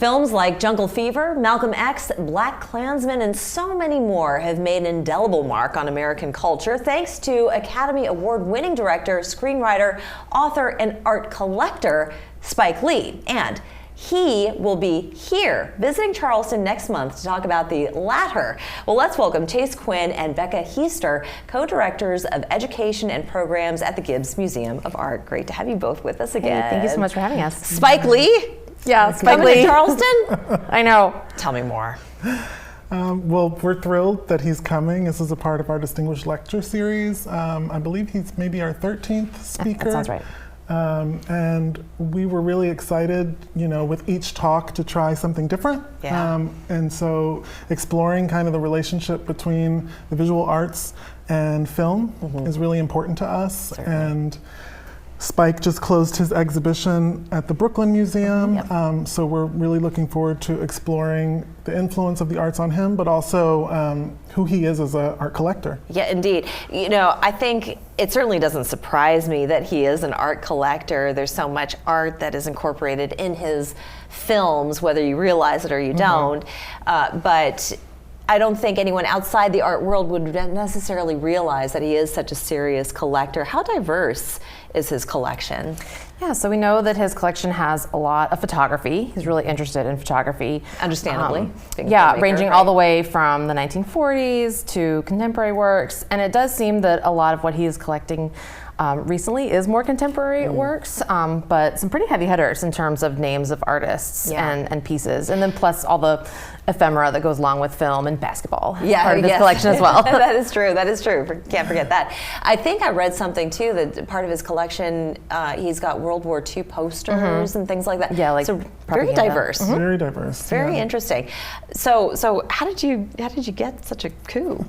Films like Jungle Fever, Malcolm X, Black Klansman, and so many more have made an indelible mark on American culture thanks to Academy Award-winning director, screenwriter, author, and art collector Spike Lee. And he will be here visiting Charleston next month to talk about the latter. Well, let's welcome Chase Quinn and Becca Heister, co-directors of education and programs at the Gibbes Museum of Art. Great to have you both with us again. Hey, thank you so much for having us. Spike Lee? Yeah, Spike Lee. To Charleston? I know. Tell me more. Well, we're thrilled that he's coming. This is a part of our Distinguished Lecture Series. I believe he's maybe our 13th speaker. That sounds right. And we were really excited, with each talk to try something different. Yeah. And so exploring kind of the relationship between the visual arts and film is really important to us. Certainly. And Spike just closed his exhibition at the Brooklyn Museum, so we're really looking forward to exploring the influence of the arts on him, but also who he is as an art collector. Yeah, indeed. I think it certainly doesn't surprise me that he is an art collector. There's so much art that is incorporated in his films, whether you realize it or you don't. But I don't think anyone outside the art world would necessarily realize that he is such a serious collector. How diverse is his collection? Yeah, so we know that his collection has a lot of photography. He's really interested in photography. Understandably. Yeah, ranging all the way from the 1940s to contemporary works. And it does seem that a lot of what he is collecting recently is more contemporary works, but some pretty heavy hitters in terms of names of artists and pieces. And then plus all the ephemera that goes along with film and basketball. Yeah, part of his collection as well. That is true. That is true. Can't forget that. I think I read something too that part of his collection, he's got World War II posters and things like that. Yeah, like so very diverse. Very diverse. Very interesting. So how did you get such a coup?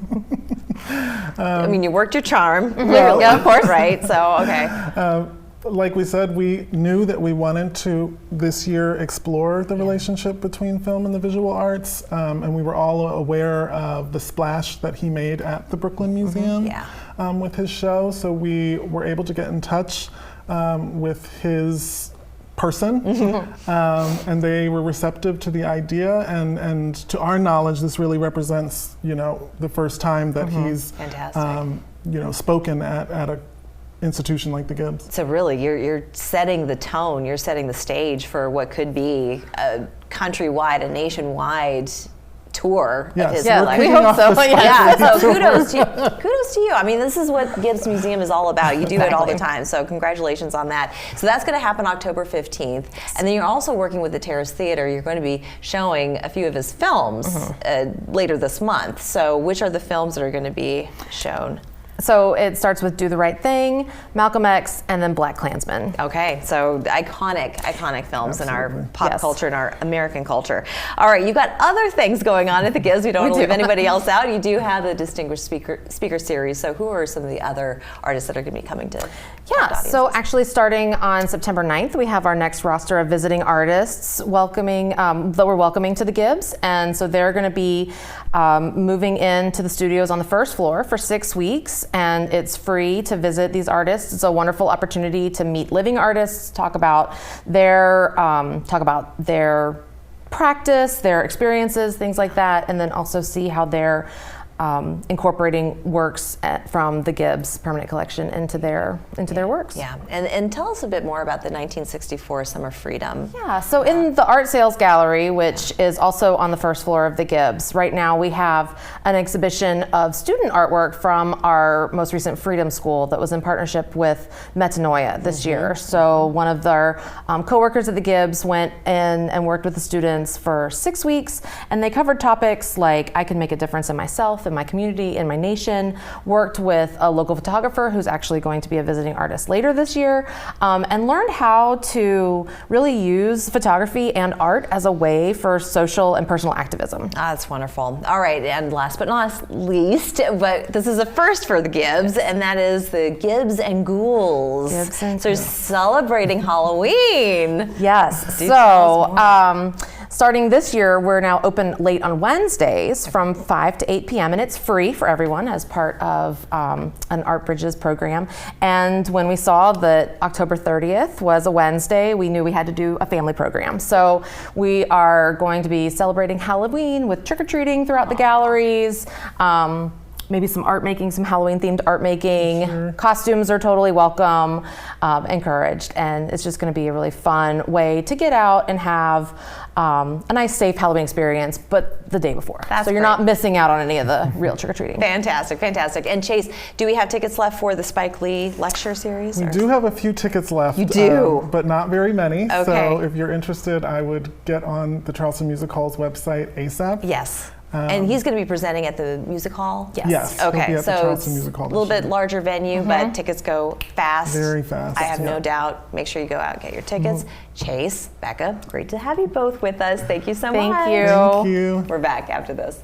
I mean, you worked your charm. Yeah, of course. Right. So okay. Like we said, we knew that we wanted to this year explore the relationship between film and the visual arts, and we were all aware of the splash that he made at the Brooklyn Museum with his show. So we were able to get in touch with his person, and they were receptive to the idea. And to our knowledge, this really represents, the first time that he's, spoken at a institution like the Gibbes. So really, you're setting the tone, you're setting the stage for what could be a countrywide, a nationwide tour of his collection. We hope so. So kudos to you. I mean, this is what Gibbes Museum is all about. You do it all the time, so congratulations on that. So that's going to happen October 15th. And then you're also working with the Terrace Theater. You're going to be showing a few of his films later this month. So which are the films that are going to be shown? So it starts with Do the Right Thing, Malcolm X, and then Black Klansman. Okay, so iconic films in our pop culture and our American culture. All right, you've got other things going on at the Gibbes. We don't want to leave anybody else out. You do have the Distinguished Speaker Series. So who are some of the other artists that are going to be coming to? So actually starting on September 9th, we have our next roster of visiting artists that we're welcoming to the Gibbes. And so they're going to be moving into the studios on the first floor for 6 weeks. And it's free to visit these artists. It's a wonderful opportunity to meet living artists, talk about their practice, their experiences, things like that, and then also see how they're incorporating works from the Gibbes permanent collection into their works. Yeah, and tell us a bit more about the 1964 Summer Freedom. Yeah, so in the Art Sales Gallery, which is also on the first floor of the Gibbes, right now we have an exhibition of student artwork from our most recent Freedom School that was in partnership with Metanoia this year. So one of their co-workers at the Gibbes went in and worked with the students for 6 weeks, and they covered topics like I can make a difference in myself, in my community, in my nation, worked with a local photographer who's actually going to be a visiting artist later this year, and learned how to really use photography and art as a way for social and personal activism. That's wonderful. All right, and last but not least, but this is a first for the Gibbes, and that is the Gibbes and Ghouls. So celebrating Halloween. Yes. starting this year, we're now open late on Wednesdays from 5 to 8 p.m. and it's free for everyone as part of an Art Bridges program. And when we saw that October 30th was a Wednesday, we knew we had to do a family program. So we are going to be celebrating Halloween with trick-or-treating throughout the galleries. Maybe some art making, some Halloween themed art making. Sure. Costumes are totally welcome, encouraged, and it's just going to be a really fun way to get out and have a nice, safe Halloween experience, but the day before. That's so you're great. not missing out on any of the real trick-or-treating. Fantastic, fantastic. And Chase, do we have tickets left for the Spike Lee lecture series? We do have a few tickets left. You do? But not very many. Okay. So if you're interested, I would get on the Charleston Music Hall's website ASAP. Yes. And he's going to be presenting at the music hall? Yes. He'll be Okay, at the so Charleston it's Music Hall a little this bit year. larger venue, but tickets go fast. Very fast. I have no yeah. doubt. Make sure you go out and get your tickets. Chase, Becca, great to have you both with us. Thank you so much. Thank you. Thank you. We're back after this.